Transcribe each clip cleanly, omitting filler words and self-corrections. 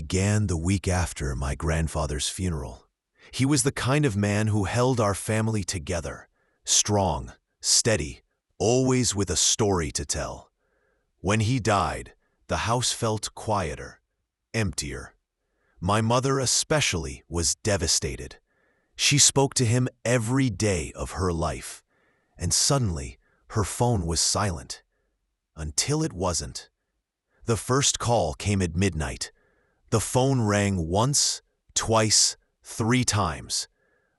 began the week after my grandfather's funeral. He was the kind of man who held our family together, strong, steady, always with a story to tell. When he died, the house felt quieter, emptier. My mother especially was devastated. She spoke to him every day of her life, and suddenly her phone was silent. Until it wasn't. The first call came at midnight. The phone rang once, twice, 3 times.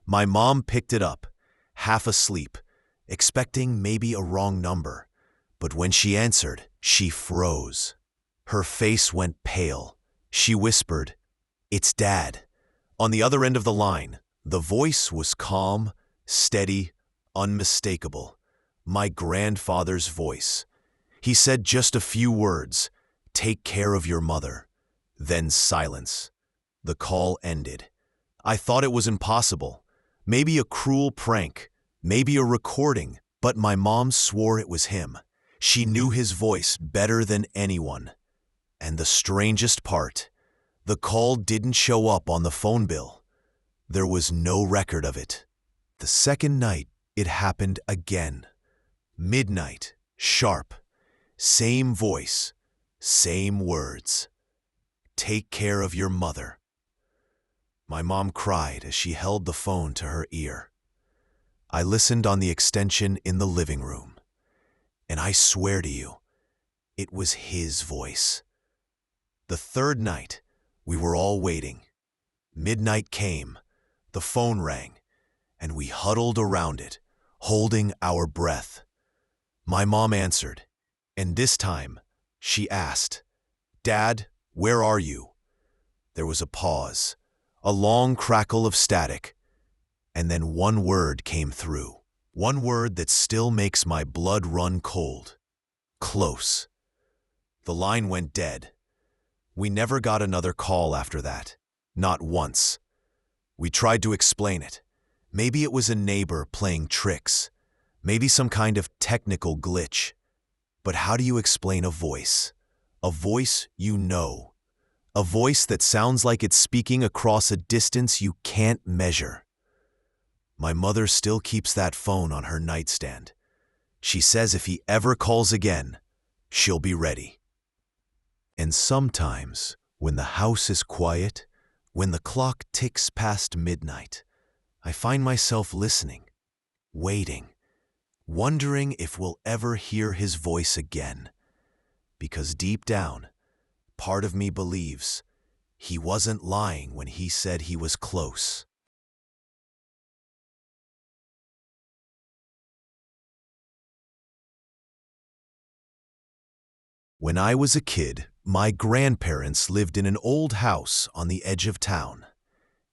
My mom picked it up, half asleep, expecting maybe a wrong number. But when she answered, she froze. Her face went pale. She whispered, "It's Dad." On the other end of the line, the voice was calm, steady, unmistakable. My grandfather's voice. He said just a few words, "Take care of your mother." Then silence. The call ended. I thought it was impossible. Maybe a cruel prank, maybe a recording, but my mom swore it was him. She knew his voice better than anyone. And the strangest part, the call didn't show up on the phone bill. There was no record of it. The second night, it happened again. Midnight, sharp. Same voice, same words. "Take care of your mother." My mom cried as she held the phone to her ear. I listened on the extension in the living room, and I swear to you, it was his voice. The third night, we were all waiting. Midnight came, the phone rang, and we huddled around it, holding our breath. My mom answered, and this time, she asked, "Dad, where are you?" There was a pause, a long crackle of static, and then one word came through. One word that still makes my blood run cold. Close. The line went dead. We never got another call after that. Not once. We tried to explain it. Maybe it was a neighbor playing tricks. Maybe some kind of technical glitch. But how do you explain a voice? A voice you know. A voice that sounds like it's speaking across a distance you can't measure. My mother still keeps that phone on her nightstand. She says if he ever calls again, she'll be ready. And sometimes, when the house is quiet, when the clock ticks past midnight, I find myself listening, waiting, wondering if we'll ever hear his voice again. Because deep down, part of me believes he wasn't lying when he said he was close. When I was a kid, my grandparents lived in an old house on the edge of town.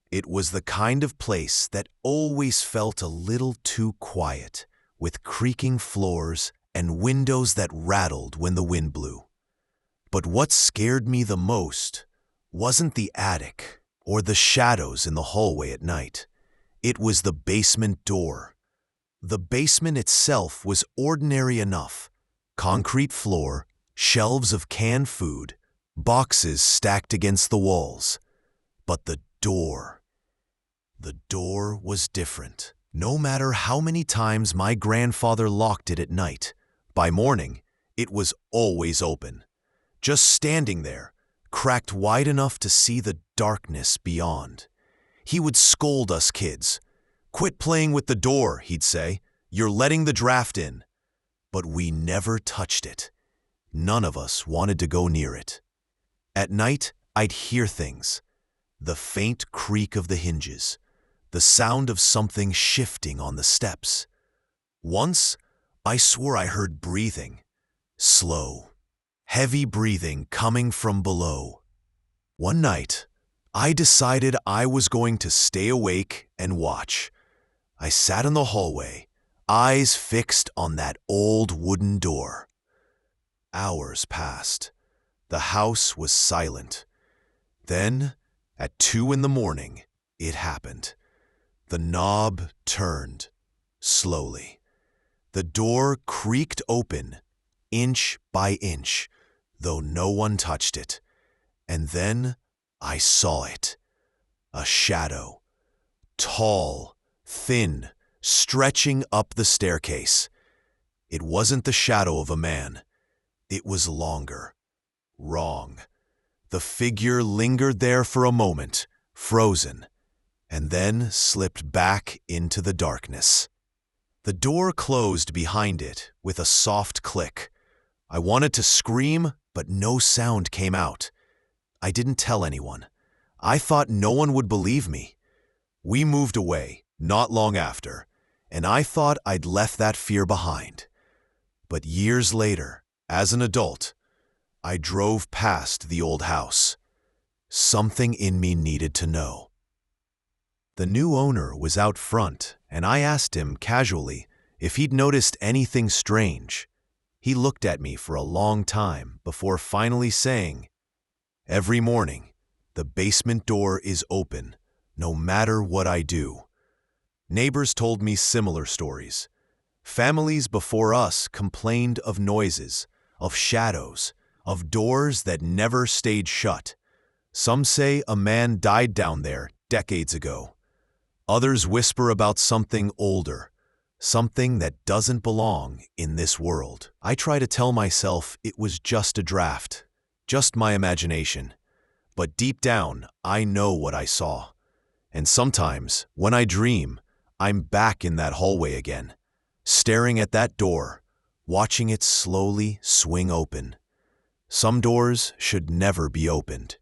It was the kind of place that always felt a little too quiet, with creaking floors and windows that rattled when the wind blew. But what scared me the most wasn't the attic or the shadows in the hallway at night. It was the basement door. The basement itself was ordinary enough. Concrete floor, shelves of canned food, boxes stacked against the walls. But the door was different. No matter how many times my grandfather locked it at night, by morning, it was always open. Just standing there, cracked wide enough to see the darkness beyond. He would scold us kids. "Quit playing with the door," he'd say. "You're letting the draft in." But we never touched it. None of us wanted to go near it. At night, I'd hear things. The faint creak of the hinges. The sound of something shifting on the steps. Once, I swore I heard breathing. Slow, heavy breathing coming from below. One night, I decided I was going to stay awake and watch. I sat in the hallway, eyes fixed on that old wooden door. Hours passed. The house was silent. Then, at 2 in the morning, it happened. The knob turned, slowly. The door creaked open, inch by inch, though no one touched it. And then I saw it. A shadow. Tall, thin, stretching up the staircase. It wasn't the shadow of a man. It was longer. Wrong. The figure lingered there for a moment, frozen, and then slipped back into the darkness. The door closed behind it with a soft click. I wanted to scream, but no sound came out. I didn't tell anyone. I thought no one would believe me. We moved away, not long after, and I thought I'd left that fear behind. But years later, as an adult, I drove past the old house. Something in me needed to know. The new owner was out front, and I asked him casually if he'd noticed anything strange. He looked at me for a long time before finally saying, "Every morning, the basement door is open, no matter what I do." Neighbors told me similar stories. Families before us complained of noises, of shadows, of doors that never stayed shut. Some say a man died down there decades ago. Others whisper about something older, something that doesn't belong in this world. I try to tell myself it was just a draft, just my imagination. But deep down, I know what I saw. And sometimes, when I dream, I'm back in that hallway again, staring at that door, watching it slowly swing open. Some doors should never be opened.